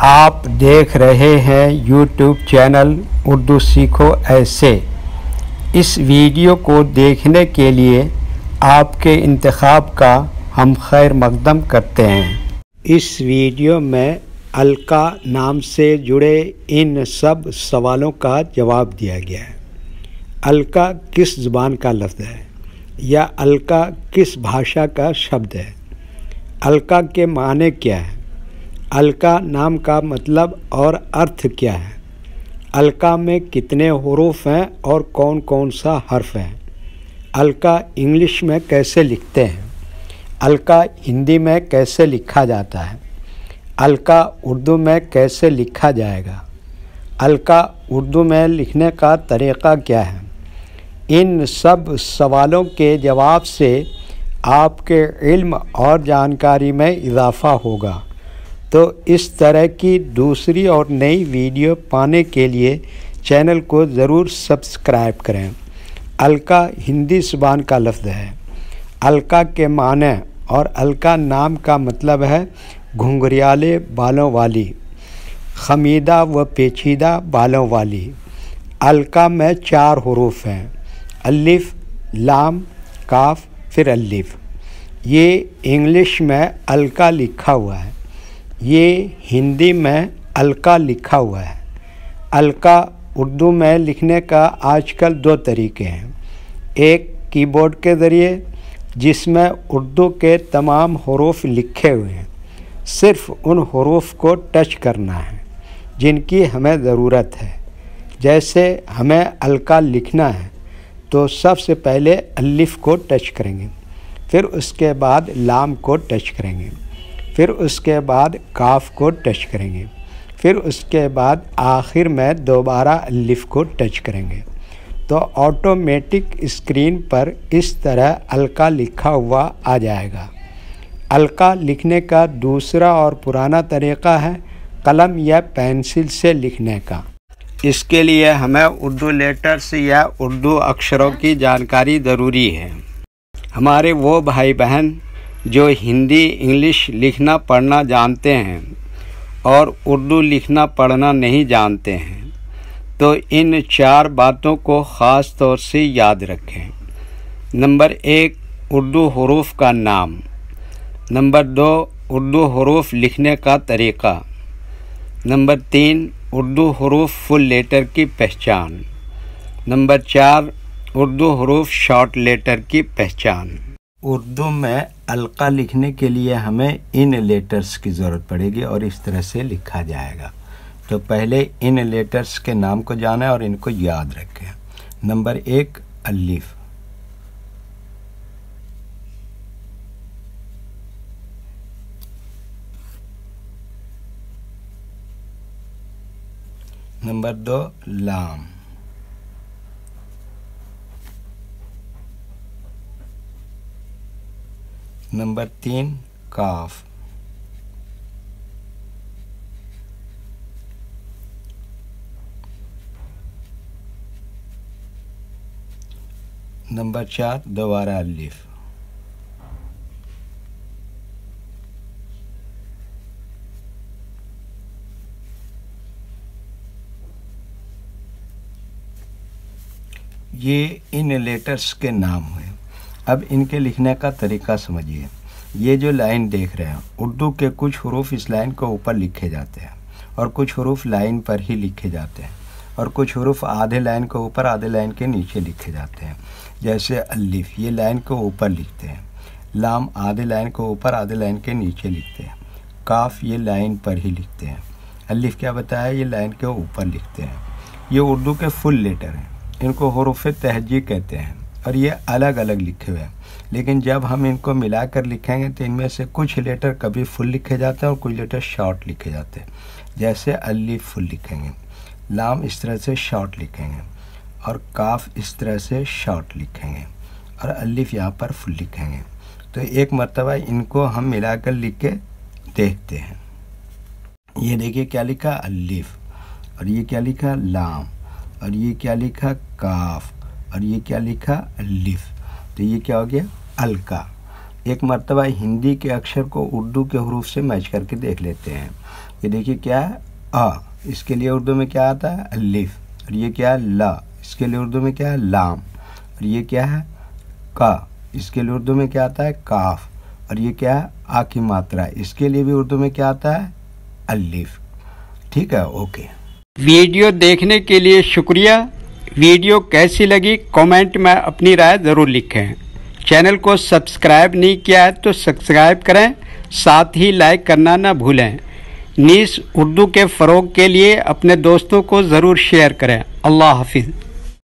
آپ دیکھ رہے ہیں یوٹیوب چینل اردو سیکھو ایسے۔ اس ویڈیو کو دیکھنے کے لیے آپ کے انتخاب کا ہم خیر مقدم کرتے ہیں۔ اس ویڈیو میں الکا نام سے جڑے ان سب سوالوں کا جواب دیا گیا ہے۔ الکا کس زبان کا لفظ ہے یا الکا کس بھاشا کا شبد ہے؟ الکا کے معنی کیا ہے؟ الکا نام کا مطلب اور ارتھ کیا ہے؟ الکا میں کتنے حروف ہیں اور کون کون سا حرف ہے؟ الکا انگلش میں کیسے لکھتے ہیں؟ الکا ہندی میں کیسے لکھا جاتا ہے؟ الکا اردو میں کیسے لکھا جائے گا؟ الکا اردو میں لکھنے کا طریقہ کیا ہے؟ ان سب سوالوں کے جواب سے آپ کے علم اور جانکاری میں اضافہ ہوگا۔ تو اس طرح کی دوسری اور نئی ویڈیو پانے کے لیے چینل کو ضرور سبسکرائب کریں۔ الکا ہندی زبان کا لفظ ہے۔ الکا کے معنی اور الکا نام کا مطلب ہے گھنگریالے بالوں والی، خمیدہ و پیچیدہ بالوں والی۔ الکا میں 4 حروف ہیں: الف، لام، کاف، پھر الف۔ یہ انگلش میں الکا لکھا ہوا ہے، یہ ہندی میں الکا لکھا ہوا ہے۔ الکا اردو میں لکھنے کا آج کل 2 طریقے ہیں۔ ایک کی بورڈ کے ذریعے، جس میں اردو کے تمام حروف لکھے ہوئے ہیں، صرف ان حروف کو ٹچ کرنا ہے جن کی ہمیں ضرورت ہے۔ جیسے ہمیں الکا لکھنا ہے تو سب سے پہلے الف کو ٹچ کریں گے، پھر اس کے بعد لام کو ٹچ کریں گے، پھر اس کے بعد کاف کو ٹچ کریں گے، پھر اس کے بعد آخر میں دوبارہ الف کو ٹچ کریں گے تو آٹومیٹک اسکرین پر اس طرح الکا لکھا ہوا آ جائے گا۔ الکا لکھنے کا دوسرا اور پرانا طریقہ ہے قلم یا پینسل سے لکھنے کا۔ اس کے لیے ہمیں اردو لیٹرز یا اردو اکشروں کی جانکاری ضروری ہے۔ ہمارے وہ بھائی بہن جو ہندی انگلش لکھنا پڑھنا جانتے ہیں اور اردو لکھنا پڑھنا نہیں جانتے ہیں تو ان 4 باتوں کو خاص طور سے یاد رکھیں۔ نمبر 1، اردو حروف کا نام۔ نمبر 2، اردو حروف لکھنے کا طریقہ۔ نمبر 3، اردو حروف فل لیٹر کی پہچان۔ نمبر 4، اردو حروف شارٹ لیٹر کی پہچان۔ اردو میں الکا لکھنے کے لیے ہمیں ان لیٹرز کی ضرورت پڑے گی اور اس طرح سے لکھا جائے گا۔ تو پہلے ان لیٹرز کے نام کو جانیں اور ان کو یاد رکھیں۔ نمبر 1، الف۔ نمبر 2، لام۔ نمبر 3، کاف۔ نمبر 4، دوبارہ الف۔ یہ ان لیٹرز کے نام ہوئے۔ اب ان کے لکھنے کا طریقہ سمجھیے۔ یہ جو لائن دیکھ رہے ہیں، اردو کے کچھ حروف اس لائن کو اوپر لکھے جاتے ہیں اور کچھ حروف لائن پر ہی لکھے جاتے ہیں اور کچھ حروف آدھے لائن کے اوپر آدھے لائن کے نیچے لکھے جاتے ہیں۔ جیسے الف، یہ لائن کو اوپر لکھتے ہیں۔ لام آدھے لائن کو اوپر آدھے لائن کے نیچے لکھتے ہیں۔ کاف یہ لائن پر ہی لکھتے ہیں۔ الف کیا بتایا؟ یہ لائن کے اوپر لکھتے ہیں۔ یہ اردو کے فل لیٹر ہیں، ان کو حروف تہجی کہتے ہیں اور یہ الگ الگ لکھے ہوئے ہیں، لیکن جب ہم ان کو ملا کر لکھیں گے تو ان میں سے کچھ لیٹر کبھی فل لکھے جاتے ہیں اور کچھ لیٹر شارٹ لکھے جاتے ہیں۔ جیسے الف فل لکھیں گے، لام اس طرح سے شارٹ لکھیں گے اور کاف اس طرح سے شارٹ لکھیں گے اور الف یہاں پر فل لکھیں گے۔ تو ایک مرتبہ ان کو ہم ملا کر لکھ کے دیکھتے ہیں۔ یہ دیکھیے کیا لکھا؟ الف، اور یہ کیا لکھا؟ لام، اور یہ کیا لکھا؟ کاف، اور یہ کیا لکھا؟ الف۔ تو یہ کیا ہو گیا؟ الکا۔ ایک مرتبہ ہندی کے اکشر کو اردو کے حروف سے میچ کر کے دیکھ لیتے ہیں۔ یہ دیکھیے کیا ہے آ، اس کے لیے اردو میں کیا آتا ہے الف، اور یہ کیا ہے لا، اس کے لیے اردو میں کیا ہے لام، اور یہ کیا ہے کا، اس کے لیے اردو میں کیا آتا ہے کاف، اور یہ کیا ہے آ کی ماترا، اس کے لیے بھی اردو میں کیا آتا ہے الف۔ ٹھیک ہے، اوکے۔ ویڈیو دیکھنے کے لیے شکریہ۔ ویڈیو کیسی لگی کامنٹ میں اپنی رائے ضرور لکھیں۔ چینل کو سبسکرائب نہیں کیا ہے تو سبسکرائب کریں، ساتھ ہی لائک کرنا نہ بھولیں۔ نیز اردو کے فروغ کے لیے اپنے دوستوں کو ضرور شیئر کریں۔ اللہ حافظ۔